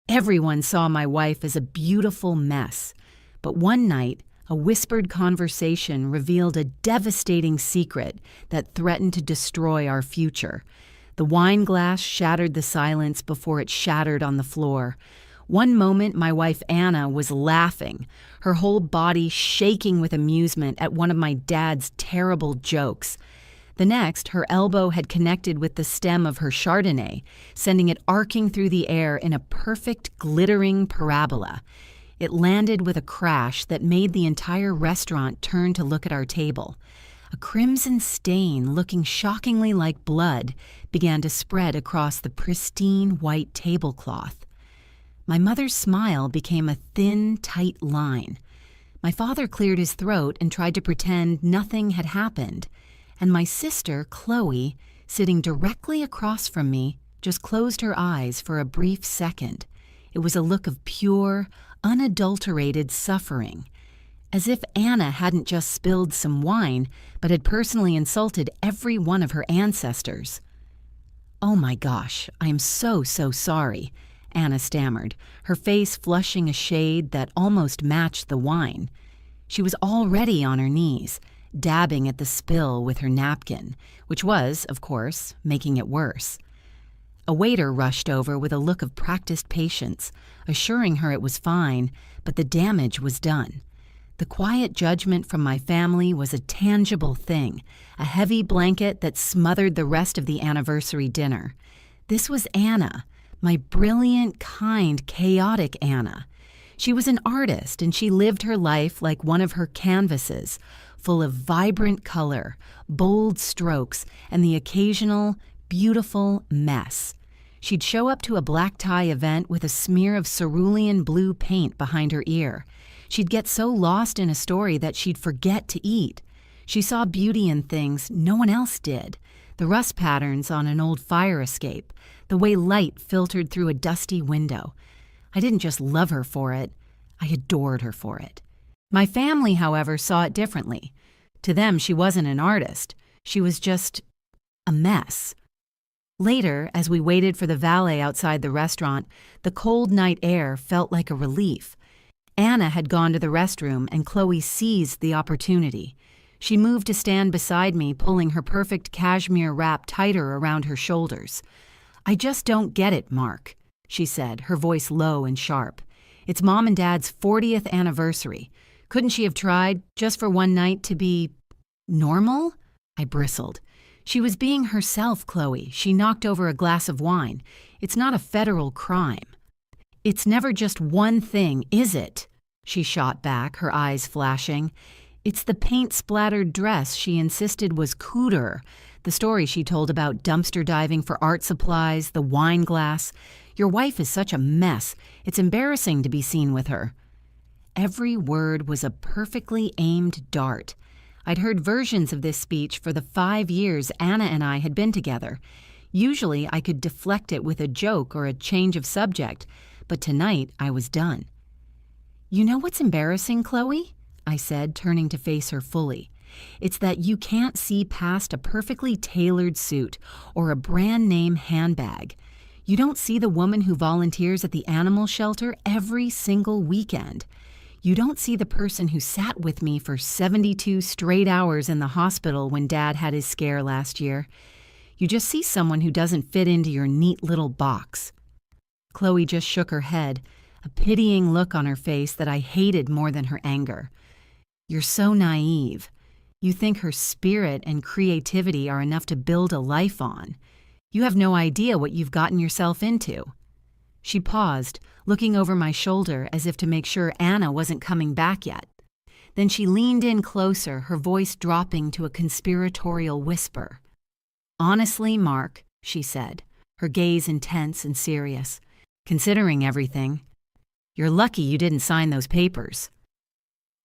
Everyone saw my wife as a beautiful mess. But one night, a whispered conversation revealed a devastating secret that threatened to destroy our future. The wine glass shattered the silence before it shattered on the floor. One moment, my wife Anna was laughing, her whole body shaking with amusement at one of my dad's terrible jokes. The next, her elbow had connected with the stem of her Chardonnay, sending it arcing through the air in a perfect, glittering parabola. It landed with a crash that made the entire restaurant turn to look at our table. A crimson stain, looking shockingly like blood, began to spread across the pristine white tablecloth. My mother's smile became a thin, tight line. My father cleared his throat and tried to pretend nothing had happened. And my sister, Chloe, sitting directly across from me, just closed her eyes for a brief second. It was a look of pure, unadulterated suffering, as if Anna hadn't just spilled some wine, but had personally insulted every one of her ancestors. "Oh my gosh, I am so sorry," Anna stammered, her face flushing a shade that almost matched the wine. She was already on her knees, dabbing at the spill with her napkin, which was, of course, making it worse. A waiter rushed over with a look of practiced patience, assuring her it was fine, but the damage was done. The quiet judgment from my family was a tangible thing, a heavy blanket that smothered the rest of the anniversary dinner. This was Anna, my brilliant, kind, chaotic Anna. She was an artist, and she lived her life like one of her canvases, full of vibrant color, bold strokes, and the occasional, beautiful mess. She'd show up to a black tie event with a smear of cerulean blue paint behind her ear. She'd get so lost in a story that she'd forget to eat. She saw beauty in things no one else did. The rust patterns on an old fire escape, the way light filtered through a dusty window. I didn't just love her for it, I adored her for it. My family, however, saw it differently. To them, she wasn't an artist. She was just a mess. Later, as we waited for the valet outside the restaurant, the cold night air felt like a relief. Anna had gone to the restroom, and Chloe seized the opportunity. She moved to stand beside me, pulling her perfect cashmere wrap tighter around her shoulders. "I just don't get it, Mark," she said, her voice low and sharp. "It's Mom and Dad's 40th anniversary. Couldn't she have tried, just for one night, to be normal?" I bristled. "She was being herself, Chloe. She knocked over a glass of wine. It's not a federal crime." "It's never just one thing, is it?" she shot back, her eyes flashing. "It's the paint-splattered dress she insisted was cooter, the story she told about dumpster diving for art supplies, the wine glass. Your wife is such a mess. It's embarrassing to be seen with her." Every word was a perfectly aimed dart. I'd heard versions of this speech for the 5 years Anna and I had been together. Usually I could deflect it with a joke or a change of subject, but tonight I was done. "You know what's embarrassing, Chloe?" I said, turning to face her fully. "It's that you can't see past a perfectly tailored suit or a brand-name handbag. You don't see the woman who volunteers at the animal shelter every single weekend. You don't see the person who sat with me for 72 straight hours in the hospital when Dad had his scare last year. You just see someone who doesn't fit into your neat little box." Chloe just shook her head, a pitying look on her face that I hated more than her anger. "You're so naive. You think her spirit and creativity are enough to build a life on. You have no idea what you've gotten yourself into." She paused, looking over my shoulder as if to make sure Anna wasn't coming back yet. Then she leaned in closer, her voice dropping to a conspiratorial whisper. "Honestly, Mark," she said, her gaze intense and serious, "considering everything, you're lucky you didn't sign those papers."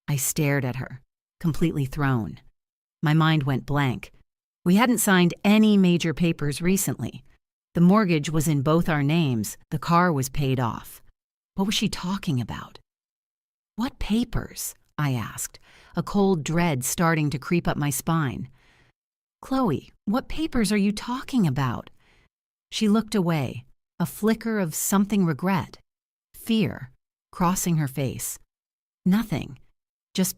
I stared at her, completely thrown. My mind went blank. We hadn't signed any major papers recently. The mortgage was in both our names. The car was paid off. What was she talking about? "What papers?" I asked, a cold dread starting to creep up my spine. "Chloe, what papers are you talking about?" She looked away, a flicker of something regret. fear crossing her face. Nothing. Just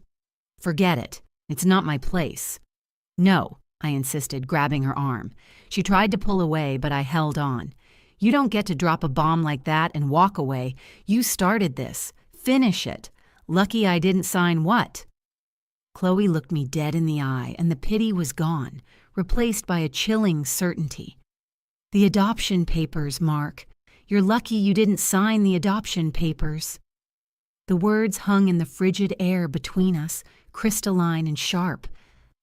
forget it. It's not my place. No, I insisted, grabbing her arm. She tried to pull away, but I held on. You don't get to drop a bomb like that and walk away. You started this. Finish it. Lucky I didn't sign what? Chloe looked me dead in the eye, and the pity was gone, replaced by a chilling certainty. The adoption papers, Mark. You're lucky you didn't sign the adoption papers. The words hung in the frigid air between us, crystalline and sharp.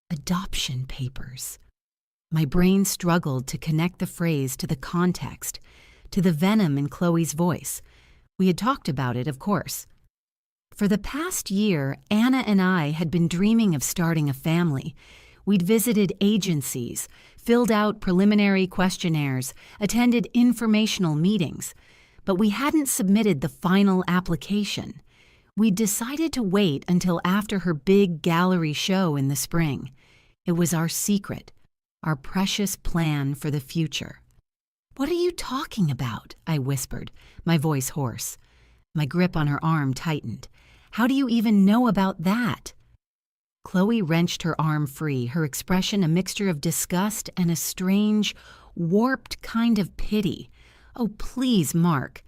Adoption papers. My brain struggled to connect the phrase to the context, to the venom in Chloe's voice. We had talked about it, of course. For the past year, Anna and I had been dreaming of starting a family. We'd visited agencies, filled out preliminary questionnaires, attended informational meetings, but we hadn't submitted the final application. We'd decided to wait until after her big gallery show in the spring. It was our secret, our precious plan for the future. What are you talking about? I whispered, my voice hoarse. My grip on her arm tightened. How do you even know about that? Chloe wrenched her arm free, her expression a mixture of disgust and a strange, warped kind of pity. Oh, please, Mark.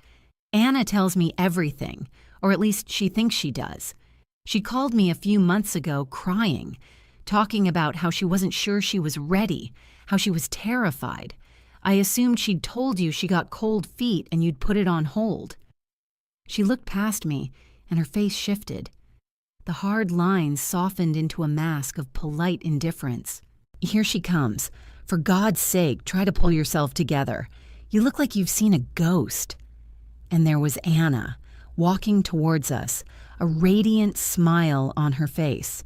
Anna tells me everything, or at least she thinks she does. She called me a few months ago crying, talking about how she wasn't sure she was ready, how she was terrified. I assumed she'd told you she got cold feet and you'd put it on hold. She looked past me, and her face shifted. The hard lines softened into a mask of polite indifference. Here she comes. For God's sake, try to pull yourself together. You look like you've seen a ghost. And there was Anna, walking towards us, a radiant smile on her face.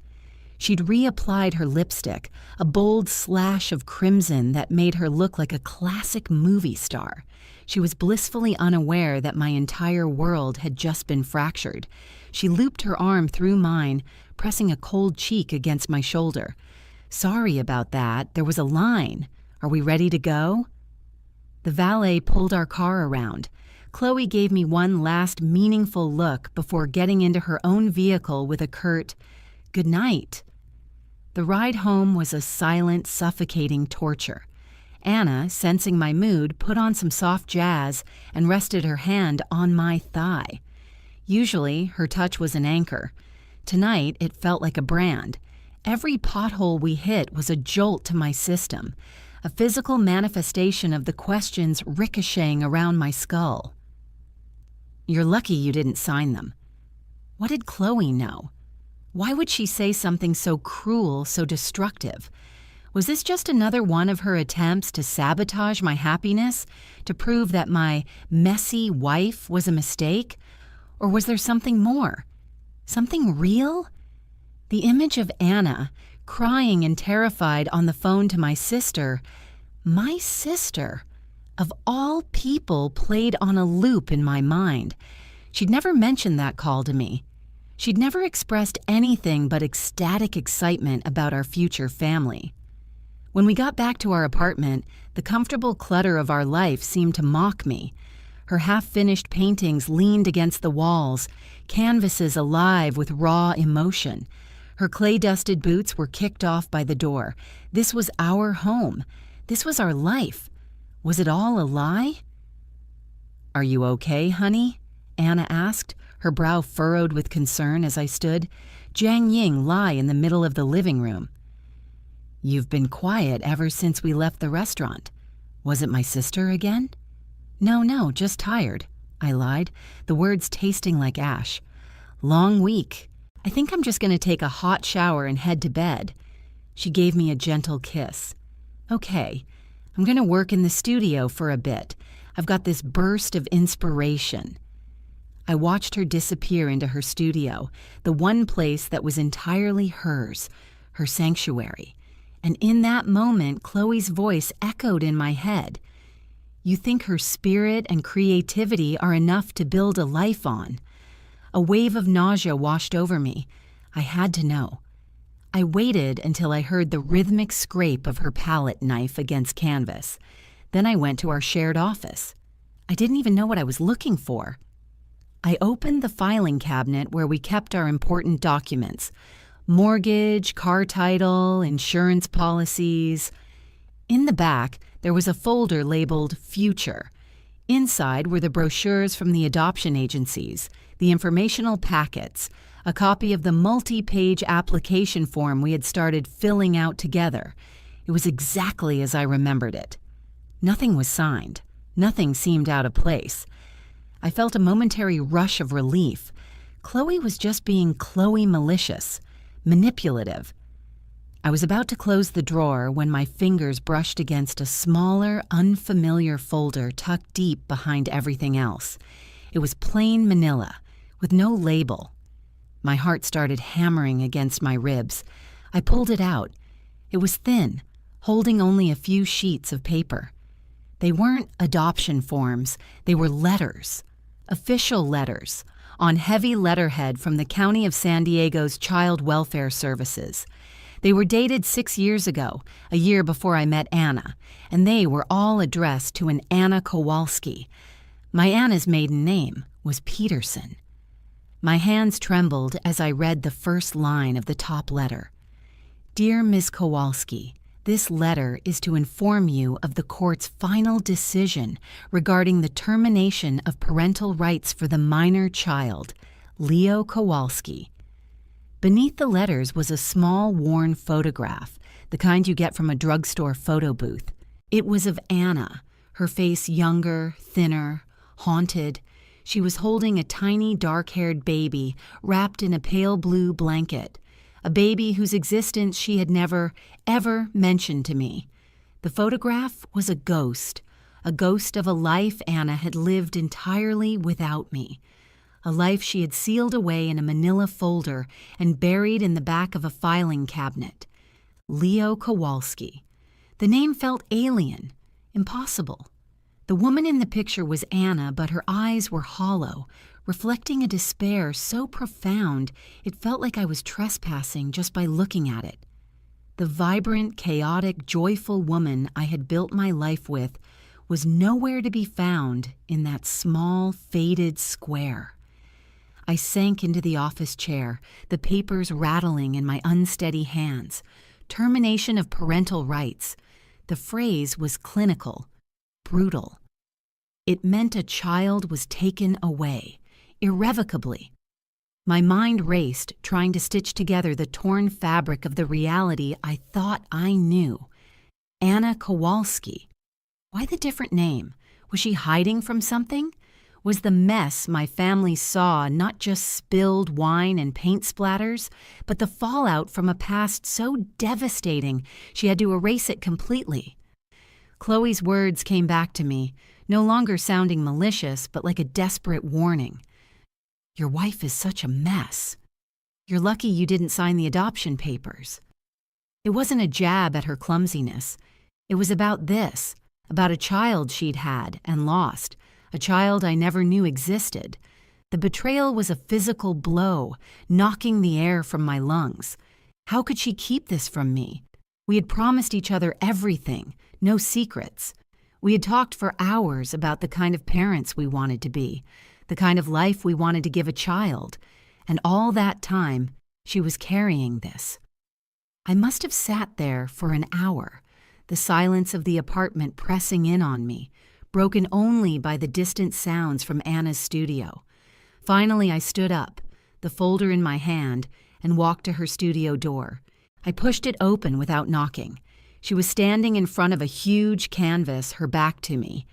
She'd reapplied her lipstick, a bold slash of crimson that made her look like a classic movie star. She was blissfully unaware that my entire world had just been fractured. She looped her arm through mine, pressing a cold cheek against my shoulder. Sorry about that. There was a line. Are we ready to go? The valet pulled our car around. Chloe gave me one last meaningful look before getting into her own vehicle with a curt, "Good night." The ride home was a silent, suffocating torture. Anna, sensing my mood, put on some soft jazz and rested her hand on my thigh. Usually, her touch was an anchor. Tonight, it felt like a brand. Every pothole we hit was a jolt to my system, a physical manifestation of the questions ricocheting around my skull. You're lucky you didn't sign them. What did Chloe know? Why would she say something so cruel, so destructive? Was this just another one of her attempts to sabotage my happiness, to prove that my messy wife was a mistake? Or was there something more? Something real? The image of Anna, crying and terrified on the phone to my sister, of all people, played on a loop in my mind. She'd never mentioned that call to me. She'd never expressed anything but ecstatic excitement about our future family. When we got back to our apartment, the comfortable clutter of our life seemed to mock me. Her half-finished paintings leaned against the walls, canvases alive with raw emotion. Her clay-dusted boots were kicked off by the door. This was our home. This was our life. Was it all a lie? "Are you okay, honey?" Anna asked, her brow furrowed with concern as I stood. Jiang Ying lay in the middle of the living room. "You've been quiet ever since we left the restaurant. Was it my sister again?" No, just tired," I lied, the words tasting like ash. "Long week. I think I'm just going to take a hot shower and head to bed." She gave me a gentle kiss. "Okay, I'm going to work in the studio for a bit. I've got this burst of inspiration." I watched her disappear into her studio, the one place that was entirely hers, her sanctuary. And in that moment, Chloe's voice echoed in my head. "You think her spirit and creativity are enough to build a life on?" A wave of nausea washed over me. I had to know. I waited until I heard the rhythmic scrape of her palette knife against canvas. Then I went to our shared office. I didn't even know what I was looking for. I opened the filing cabinet where we kept our important documents: mortgage, car title, insurance policies. In the back, there was a folder labeled Future. Inside were the brochures from the adoption agencies, the informational packets, a copy of the multi-page application form we had started filling out together. It was exactly as I remembered it. Nothing was signed. Nothing seemed out of place. I felt a momentary rush of relief. Chloe was just being Chloe malicious, manipulative. I was about to close the drawer when my fingers brushed against a smaller, unfamiliar folder tucked deep behind everything else. It was plain manila, with no label. My heart started hammering against my ribs. I pulled it out. It was thin, holding only a few sheets of paper. They weren't adoption forms, they were letters. Official letters, on heavy letterhead from the County of San Diego's Child Welfare Services. They were dated 6 years ago, a year before I met Anna, and they were all addressed to an Anna Kowalski. My Anna's maiden name was Peterson. My hands trembled as I read the first line of the top letter. Dear Ms. Kowalski, this letter is to inform you of the court's final decision regarding the termination of parental rights for the minor child, Leo Kowalski. Beneath the letters was a small, worn photograph, the kind you get from a drugstore photo booth. It was of Anna, her face younger, thinner, haunted. She was holding a tiny, dark-haired baby wrapped in a pale blue blanket, a baby whose existence she had never, ever mentioned to me. The photograph was a ghost of a life Anna had lived entirely without me. A life she had sealed away in a manila folder and buried in the back of a filing cabinet. Leo Kowalski. The name felt alien, impossible. The woman in the picture was Anna, but her eyes were hollow, reflecting a despair so profound it felt like I was trespassing just by looking at it. The vibrant, chaotic, joyful woman I had built my life with was nowhere to be found in that small, faded square. I sank into the office chair, the papers rattling in my unsteady hands. Termination of parental rights. The phrase was clinical, brutal. It meant a child was taken away, irrevocably. My mind raced, trying to stitch together the torn fabric of the reality I thought I knew. Anna Kowalski. Why the different name? Was she hiding from something? Was the mess my family saw not just spilled wine and paint splatters, but the fallout from a past so devastating she had to erase it completely? Chloe's words came back to me, no longer sounding malicious, but like a desperate warning. Your wife is such a mess. You're lucky you didn't sign the adoption papers. It wasn't a jab at her clumsiness. It was about this, about a child she'd had and lost, a child I never knew existed. The betrayal was a physical blow, knocking the air from my lungs. How could she keep this from me? We had promised each other everything, no secrets. We had talked for hours about the kind of parents we wanted to be, the kind of life we wanted to give a child, and all that time, she was carrying this. I must have sat there for an hour, the silence of the apartment pressing in on me, broken only by the distant sounds from Anna's studio. Finally, I stood up, the folder in my hand, and walked to her studio door. I pushed it open without knocking. She was standing in front of a huge canvas, her back to me.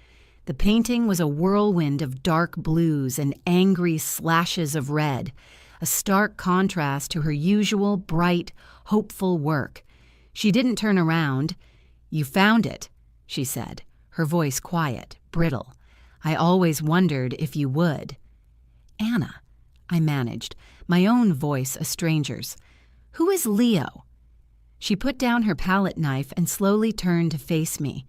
The painting was a whirlwind of dark blues and angry slashes of red, a stark contrast to her usual bright, hopeful work. She didn't turn around. "You found it," she said, her voice quiet, brittle. "I always wondered if you would." "Anna," I managed, my own voice a stranger's. "Who is Leo?" She put down her palette knife and slowly turned to face me.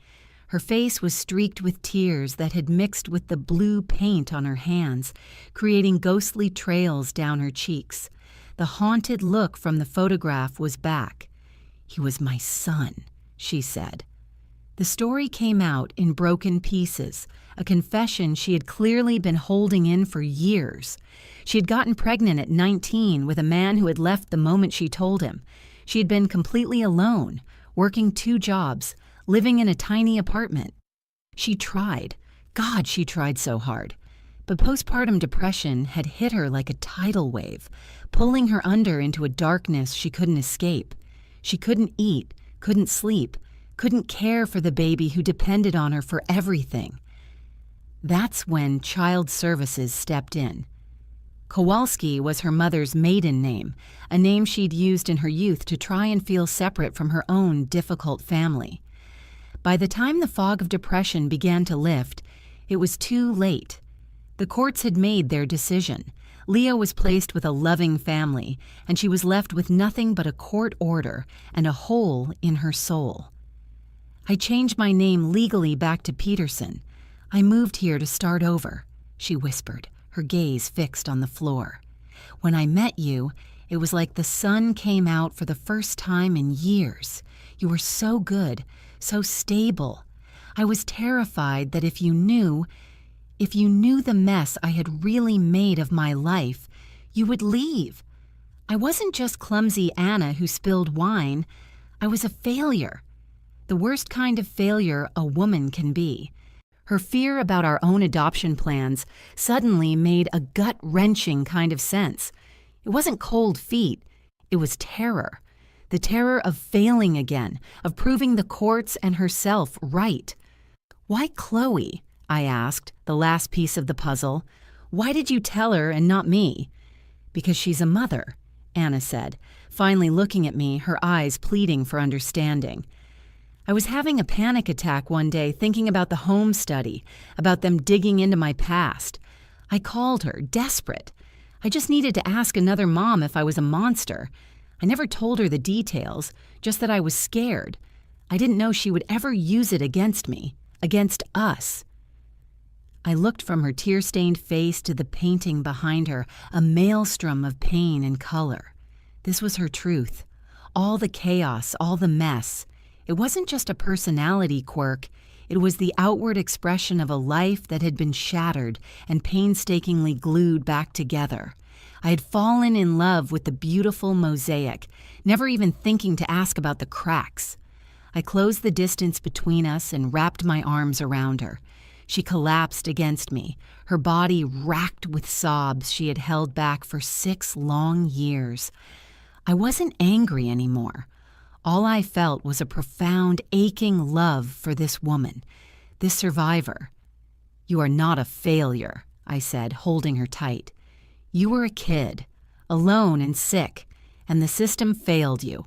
Her face was streaked with tears that had mixed with the blue paint on her hands, creating ghostly trails down her cheeks. The haunted look from the photograph was back. "He was my son," she said. The story came out in broken pieces, a confession she had clearly been holding in for years. She had gotten pregnant at 19 with a man who had left the moment she told him. She had been completely alone, working 2 jobs, living in a tiny apartment. She tried. God, she tried so hard. But postpartum depression had hit her like a tidal wave, pulling her under into a darkness she couldn't escape. She couldn't eat, couldn't sleep, couldn't care for the baby who depended on her for everything. That's when Child Services stepped in. Kowalski was her mother's maiden name, a name she'd used in her youth to try and feel separate from her own difficult family. By the time the fog of depression began to lift, it was too late. The courts had made their decision. Leah was placed with a loving family, and she was left with nothing but a court order and a hole in her soul. I changed my name legally back to Peterson. I moved here to start over, she whispered, her gaze fixed on the floor. When I met you, it was like the sun came out for the first time in years. You were so good, so stable. I was terrified that if you knew the mess I had really made of my life, you would leave. I wasn't just clumsy Anna who spilled wine. I was a failure. The worst kind of failure a woman can be. Her fear about our own adoption plans suddenly made a gut-wrenching kind of sense. It wasn't cold feet. It was terror. The terror of failing again, of proving the courts and herself right. Why Chloe? I asked, the last piece of the puzzle. Why did you tell her and not me? Because she's a mother, Anna said, finally looking at me, her eyes pleading for understanding. I was having a panic attack one day thinking about the home study, about them digging into my past. I called her, desperate. I just needed to ask another mom if I was a monster. I never told her the details, just that I was scared. I didn't know she would ever use it against me, against us. I looked from her tear-stained face to the painting behind her, a maelstrom of pain and color. This was her truth. All the chaos, all the mess. It wasn't just a personality quirk. It was the outward expression of a life that had been shattered and painstakingly glued back together. I had fallen in love with the beautiful mosaic, never even thinking to ask about the cracks. I closed the distance between us and wrapped my arms around her. She collapsed against me, her body racked with sobs she had held back for 6 long years. I wasn't angry anymore. All I felt was a profound, aching love for this woman, this survivor. You are not a failure, I said, holding her tight. You were a kid, alone and sick, and the system failed you.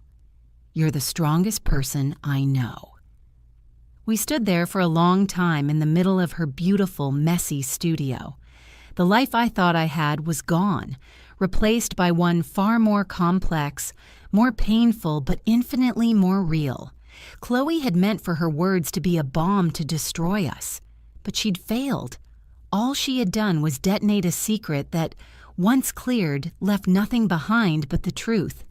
You're the strongest person I know. We stood there for a long time in the middle of her beautiful, messy studio. The life I thought I had was gone, replaced by one far more complex, more painful, but infinitely more real. Chloe had meant for her words to be a bomb to destroy us, but she'd failed. All she had done was detonate a secret that, once cleared, left nothing behind but the truth.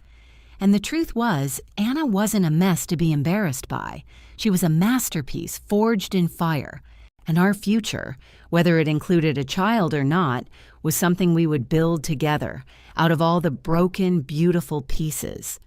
And the truth was, Anna wasn't a mess to be embarrassed by. She was a masterpiece forged in fire. And our future, whether it included a child or not, was something we would build together, out of all the broken, beautiful pieces.